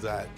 that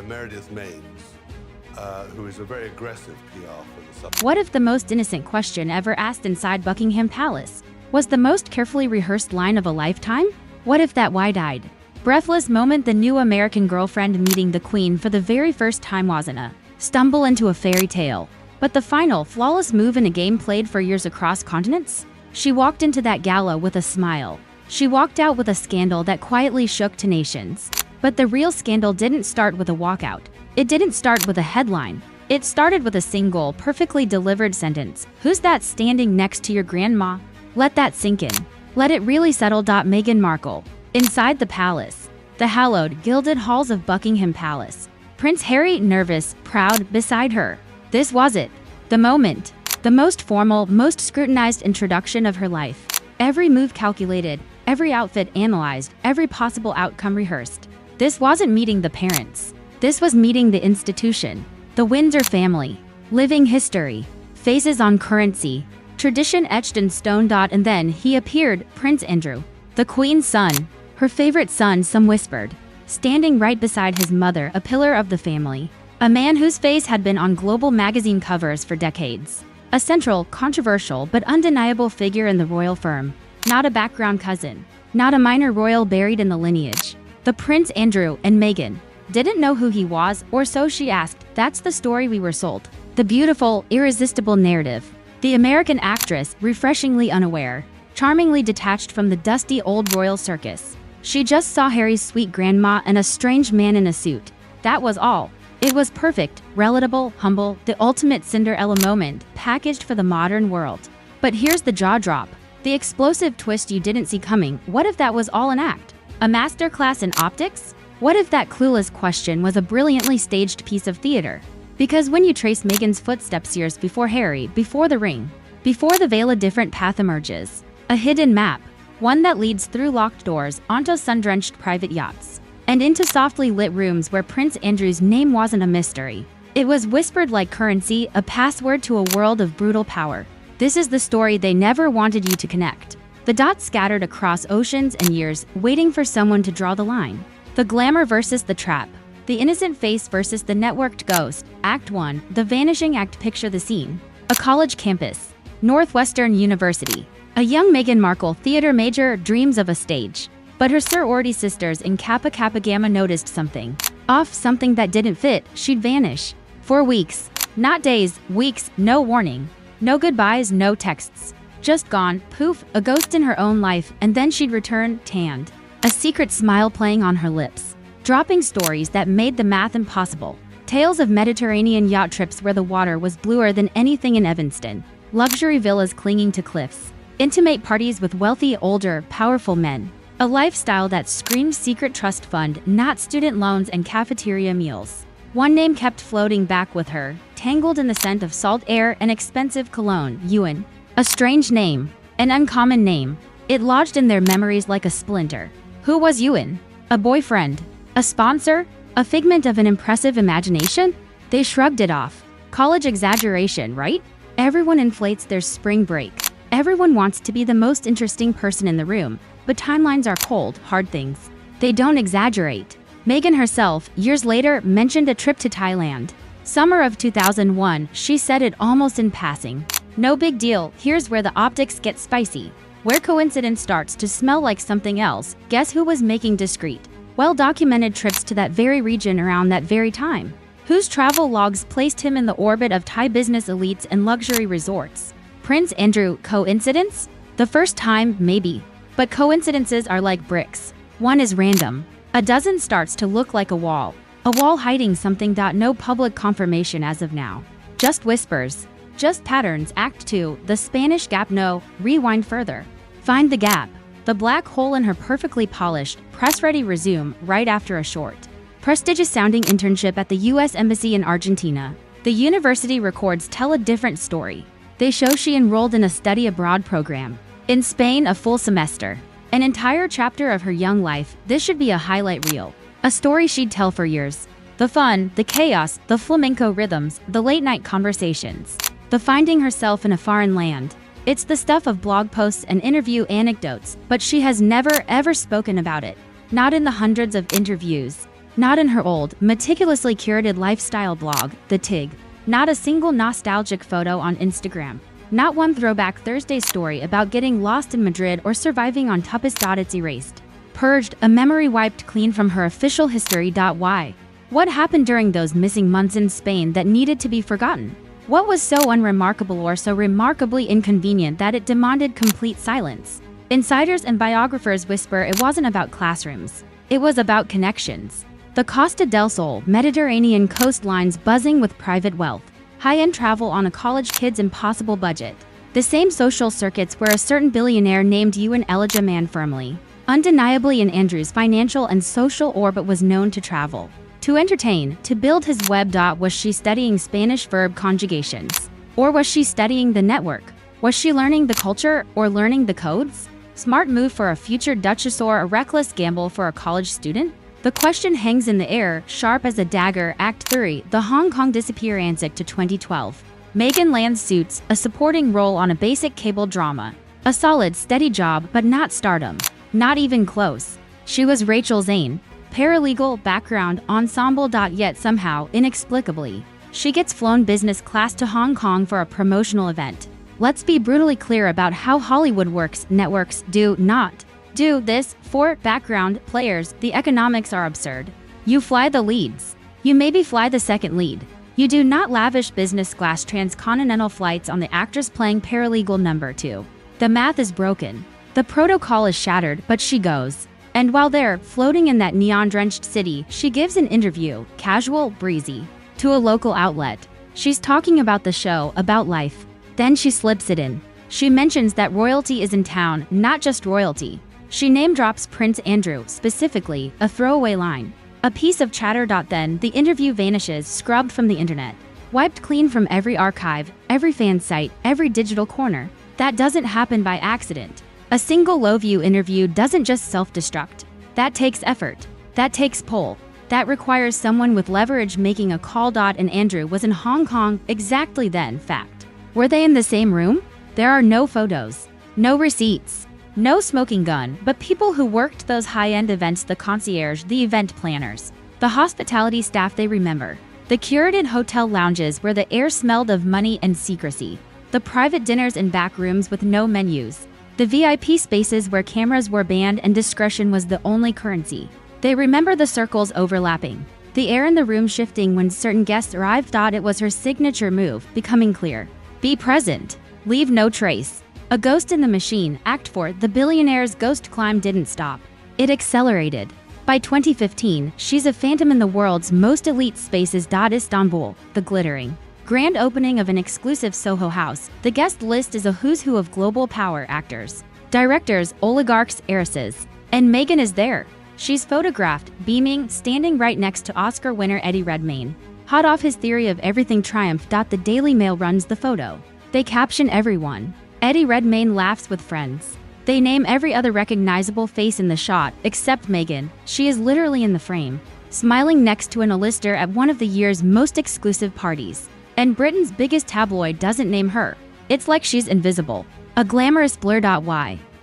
Meredith Maines, who is a very aggressive PR for the subject. What if the most innocent question ever asked inside Buckingham Palace was the most carefully rehearsed line of a lifetime? What if that wide-eyed, breathless moment the new American girlfriend meeting the Queen for the very first time wasn't a stumble into a fairy tale, but the final, flawless move in a game played for years across continents? She walked into that gala with a smile. She walked out with a scandal that quietly shook to nations. But the real scandal didn't start with a walkout. It didn't start with a headline. It started with a single, perfectly delivered sentence. Who's that standing next to your grandma? Let that sink in. Let it really settle. Meghan Markle. Inside the palace. The hallowed, gilded halls of Buckingham Palace. Prince Harry, nervous, proud, beside her. This was it. The moment. The most formal, most scrutinized introduction of her life. Every move calculated, every outfit analyzed, every possible outcome rehearsed. This wasn't meeting the parents. This was meeting the institution. The Windsor family. Living history. Faces on currency. Tradition etched in stone. And then he appeared, Prince Andrew. The Queen's son. Her favorite son, some whispered. Standing right beside his mother, a pillar of the family. A man whose face had been on global magazine covers for decades. A central, controversial, but undeniable figure in the royal firm. Not a background cousin. Not a minor royal buried in the lineage. The Prince Andrew and Meghan didn't know who he was, or so she asked. That's the story we were sold. The beautiful, irresistible narrative. The American actress, refreshingly unaware, charmingly detached from the dusty old royal circus. She just saw Harry's sweet grandma and a strange man in a suit. That was all. It was perfect, relatable, humble, the ultimate Cinderella moment, packaged for the modern world. But here's the jaw drop. The explosive twist you didn't see coming. What if that was all an act? A masterclass in optics? What if that clueless question was a brilliantly staged piece of theater? Because when you trace Meghan's footsteps years before Harry, before the ring, before the veil, a different path emerges. A hidden map. One that leads through locked doors, onto sun-drenched private yachts, and into softly lit rooms where Prince Andrew's name wasn't a mystery. It was whispered like currency, a password to a world of brutal power. This is the story they never wanted you to connect. The dots scattered across oceans and years, waiting for someone to draw the line. The glamour versus the trap. The innocent face versus the networked ghost. Act 1, the vanishing act. Picture the scene. A college campus. Northwestern University. A young Meghan Markle, theater major, dreams of a stage. But her sorority sisters in Kappa Kappa Gamma noticed something. Off, something that didn't fit. She'd vanish. For weeks. Not days, weeks, no warning. No goodbyes, no texts. Just gone, poof, a ghost in her own life, and then she'd return, tanned. A secret smile playing on her lips. Dropping stories that made the math impossible. Tales of Mediterranean yacht trips where the water was bluer than anything in Evanston. Luxury villas clinging to cliffs. Intimate parties with wealthy, older, powerful men. A lifestyle that screamed secret trust fund, not student loans and cafeteria meals. One name kept floating back with her, tangled in the scent of salt air and expensive cologne, Euan. A strange name, an uncommon name. It lodged in their memories like a splinter. Who was Euan? A boyfriend? A sponsor? A figment of an impressive imagination? They shrugged it off. College exaggeration, right? Everyone inflates their spring break. Everyone wants to be the most interesting person in the room, but timelines are cold, hard things. They don't exaggerate. Meghan herself, years later, mentioned a trip to Thailand. Summer of 2001, she said it almost in passing. No big deal. Here's where the optics get spicy. Where coincidence starts to smell like something else. Guess who was making discreet, well-documented trips to that very region around that very time? Whose travel logs placed him in the orbit of Thai business elites and luxury resorts? Prince Andrew. Coincidence? The first time, maybe. But coincidences are like bricks. One is random. A dozen starts to look like a wall. A wall hiding something. No public confirmation as of now. Just whispers. Just patterns. Act 2, the Spanish gap. No, rewind further. Find the gap. The black hole in her perfectly polished, press-ready resume right after a short, prestigious-sounding internship at the U.S. Embassy in Argentina. The university records tell a different story. They show she enrolled in a study abroad program. In Spain, a full semester. An entire chapter of her young life. This should be a highlight reel. A story she'd tell for years. The fun, the chaos, the flamenco rhythms, the late-night conversations. The finding herself in a foreign land. It's the stuff of blog posts and interview anecdotes, but she has never ever spoken about it. Not in the hundreds of interviews. Not in her old, meticulously curated lifestyle blog, The Tig. Not a single nostalgic photo on Instagram. Not one throwback Thursday story about getting lost in Madrid or surviving on Tapas. It's erased. Purged, a memory wiped clean from her official history. Why? What happened during those missing months in Spain that needed to be forgotten? What was so unremarkable or so remarkably inconvenient that it demanded complete silence? Insiders and biographers whisper it wasn't about classrooms. It was about connections. The Costa del Sol, Mediterranean coastlines buzzing with private wealth. High-end travel on a college kid's impossible budget. The same social circuits where a certain billionaire named Euan Ellice, a man firmly, undeniably in Andrew's financial and social orbit, was known to travel. To entertain, to build his web. Was she studying Spanish verb conjugations? Or was she studying the network? Was she learning the culture or learning the codes? Smart move for a future duchess or a reckless gamble for a college student? The question hangs in the air, sharp as a dagger. Act 3, the Hong Kong disappearance to 2012. Meghan lands Suits, a supporting role on a basic cable drama. A solid, steady job, but not stardom. Not even close. She was Rachel Zane. Paralegal, background, ensemble. Yet somehow, inexplicably, she gets flown business class to Hong Kong for a promotional event. Let's be brutally clear about how Hollywood works. Networks do not do this for background players. The economics are absurd. You fly the leads. You maybe fly the second lead. You do not lavish business class transcontinental flights on the actress playing paralegal number 2. The math is broken. The protocol is shattered, but she goes. And while there, floating in that neon-drenched city, she gives an interview, casual, breezy, to a local outlet. She's talking about the show, about life. Then she slips it in. She mentions that royalty is in town, not just royalty. She name-drops Prince Andrew, specifically, a throwaway line. A piece of chatter. Then, the interview vanishes, scrubbed from the internet. Wiped clean from every archive, every fan site, every digital corner. That doesn't happen by accident. A single low-view interview doesn't just self-destruct. That takes effort. That takes pull. That requires someone with leverage making a call. And Andrew was in Hong Kong exactly then. Fact. Were they in the same room? There are no photos. No receipts. No smoking gun, but people who worked those high-end events, the concierge, the event planners, the hospitality staff. They remember. The curated hotel lounges where the air smelled of money and secrecy. The private dinners in back rooms with no menus. The VIP spaces where cameras were banned and discretion was the only currency. They remember the circles overlapping. The air in the room shifting when certain guests arrived. It was her signature move, becoming clear. Be present. Leave no trace. A ghost in the machine. Act 4, the billionaire's ghost climb didn't stop. It accelerated. By 2015, she's a phantom in the world's most elite spaces. Istanbul, the glittering grand opening of an exclusive Soho House. The guest list is a who's who of global power: actors, directors, oligarchs, heiresses. And Meghan is there. She's photographed, beaming, standing right next to Oscar winner Eddie Redmayne. Hot off his Theory of Everything triumph. The Daily Mail runs the photo. They caption everyone. Eddie Redmayne laughs with friends. They name every other recognizable face in the shot, except Meghan. She is literally in the frame, smiling next to an A-lister at one of the year's most exclusive parties. And Britain's biggest tabloid doesn't name her. It's like she's invisible. A glamorous blur.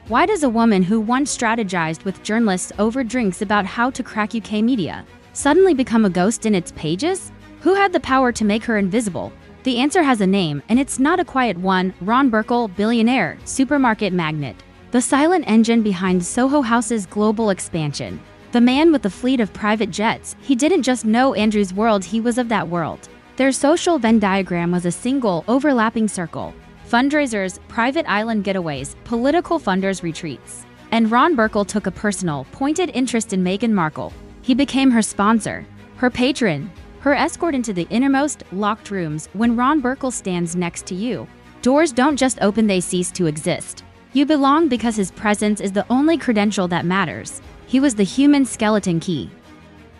Why does a woman who once strategized with journalists over drinks about how to crack UK media suddenly become a ghost in its pages? Who had the power to make her invisible? The answer has a name, and it's not a quiet one. Ron Burkle, billionaire, supermarket magnate. The silent engine behind Soho House's global expansion. The man with the fleet of private jets. He didn't just know Andrew's world, he was of that world. Their social Venn diagram was a single, overlapping circle. Fundraisers, private island getaways, political funders' retreats. And Ron Burkle took a personal, pointed interest in Meghan Markle. He became her sponsor, her patron, her escort into the innermost, locked rooms. When Ron Burkle stands next to you, doors don't just open, they cease to exist. You belong because his presence is the only credential that matters. He was the human skeleton key.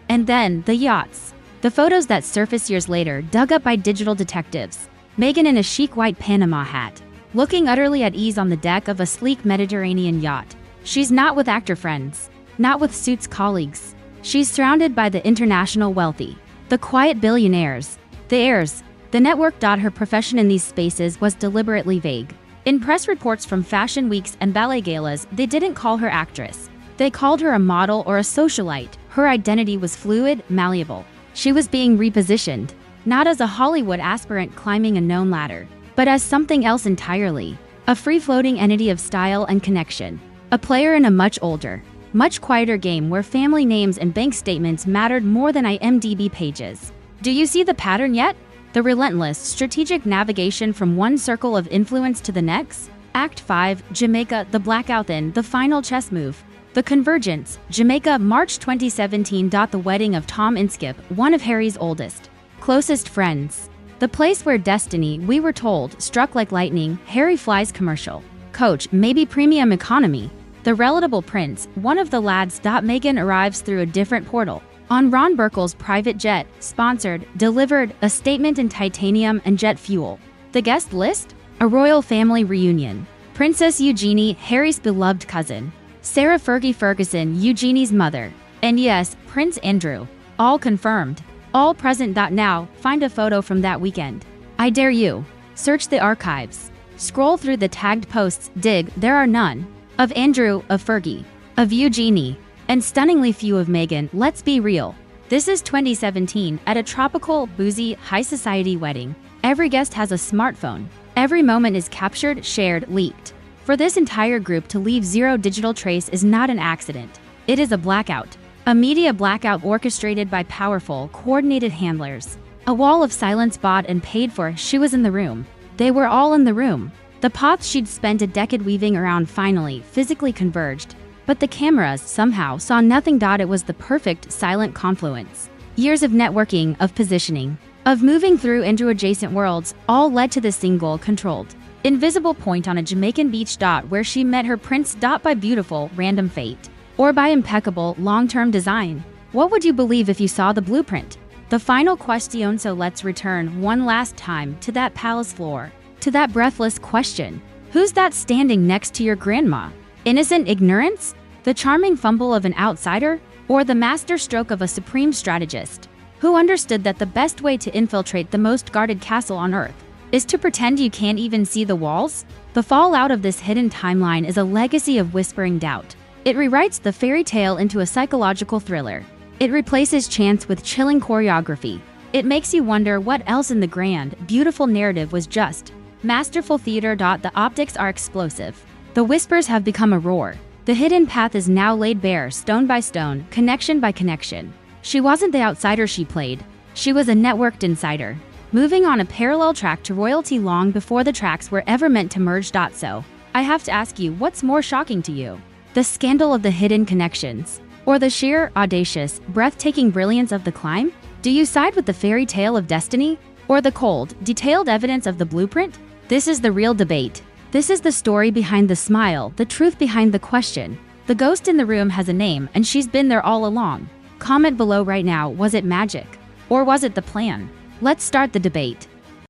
And then, the yachts. The photos that surface years later, dug up by digital detectives. Meghan in a chic white Panama hat, looking utterly at ease on the deck of a sleek Mediterranean yacht. She's not with actor friends, not with Suits colleagues. She's surrounded by the international wealthy. The quiet billionaires, the heirs, the network. Her profession in these spaces was deliberately vague. In press reports from fashion weeks and ballet galas, they didn't call her actress. They called her a model or a socialite. her identity was fluid, malleable. She was being repositioned, not as a Hollywood aspirant climbing a known ladder, but as something else entirely. A free-floating entity of style and connection. A player in a much older, much quieter game where family names and bank statements mattered more than IMDb pages. Do you see the pattern yet? The relentless, strategic navigation from one circle of influence to the next? Act 5, Jamaica, the blackout then, the final chess move. The Convergence, Jamaica, March 2017. The wedding of Tom and Skip, one of Harry's oldest, closest friends. The place where destiny, we were told, struck like lightning. Harry flies commercial. Coach, maybe premium economy. The relatable prince, one of the lads. Meghan arrives through a different portal. On Ron Burkle's private jet, sponsored, delivered, a statement in titanium and jet fuel. The guest list? A royal family reunion. Princess Eugenie, Harry's beloved cousin. Sarah Fergie Ferguson, Eugenie's mother. And yes, Prince Andrew. All confirmed. All present. Now, find a photo from that weekend. I dare you. Search the archives. Scroll through the tagged posts. Dig, there are none. Of Andrew, of Fergie, of Eugenie, and stunningly few of Meghan. Let's be real. This is 2017, at a tropical, boozy, high society wedding. Every guest has a smartphone. Every moment is captured, shared, leaked. For this entire group to leave zero digital trace is not an accident. It is a blackout. A media blackout orchestrated by powerful, coordinated handlers. A wall of silence bought and paid for. She was in the room. They were all in the room. The paths she'd spent a decade weaving around finally, physically converged. But the cameras somehow saw nothing. It was the perfect, silent confluence. Years of networking, of positioning, of moving through into adjacent worlds, all led to the single, controlled, invisible point on a Jamaican beach. Where she met her prince. By beautiful, random fate. Or by impeccable, long-term design. What would you believe if you saw the blueprint? The final question. So let's return one last time to that palace floor, to that breathless question. Who's that standing next to your grandma? Innocent ignorance? The charming fumble of an outsider? Or the master stroke of a supreme strategist who understood that the best way to infiltrate the most guarded castle on earth is to pretend you can't even see the walls? The fallout of this hidden timeline is a legacy of whispering doubt. It rewrites the fairy tale into a psychological thriller. It replaces chance with chilling choreography. It makes you wonder what else in the grand, beautiful narrative was just masterful theater. The optics are explosive. The whispers have become a roar. The hidden path is now laid bare, stone by stone, connection by connection. She wasn't the outsider she played. She was a networked insider, moving on a parallel track to royalty long before the tracks were ever meant to merge. So, I have to ask you, what's more shocking to you? The scandal of the hidden connections, or the sheer, audacious, breathtaking brilliance of the climb? Do you side with the fairy tale of destiny, or the cold, detailed evidence of the blueprint? This is the real debate. This is the story behind the smile, the truth behind the question. The ghost in the room has a name, and she's been there all along. Comment below right now, was it magic? Or was it the plan? Let's start the debate.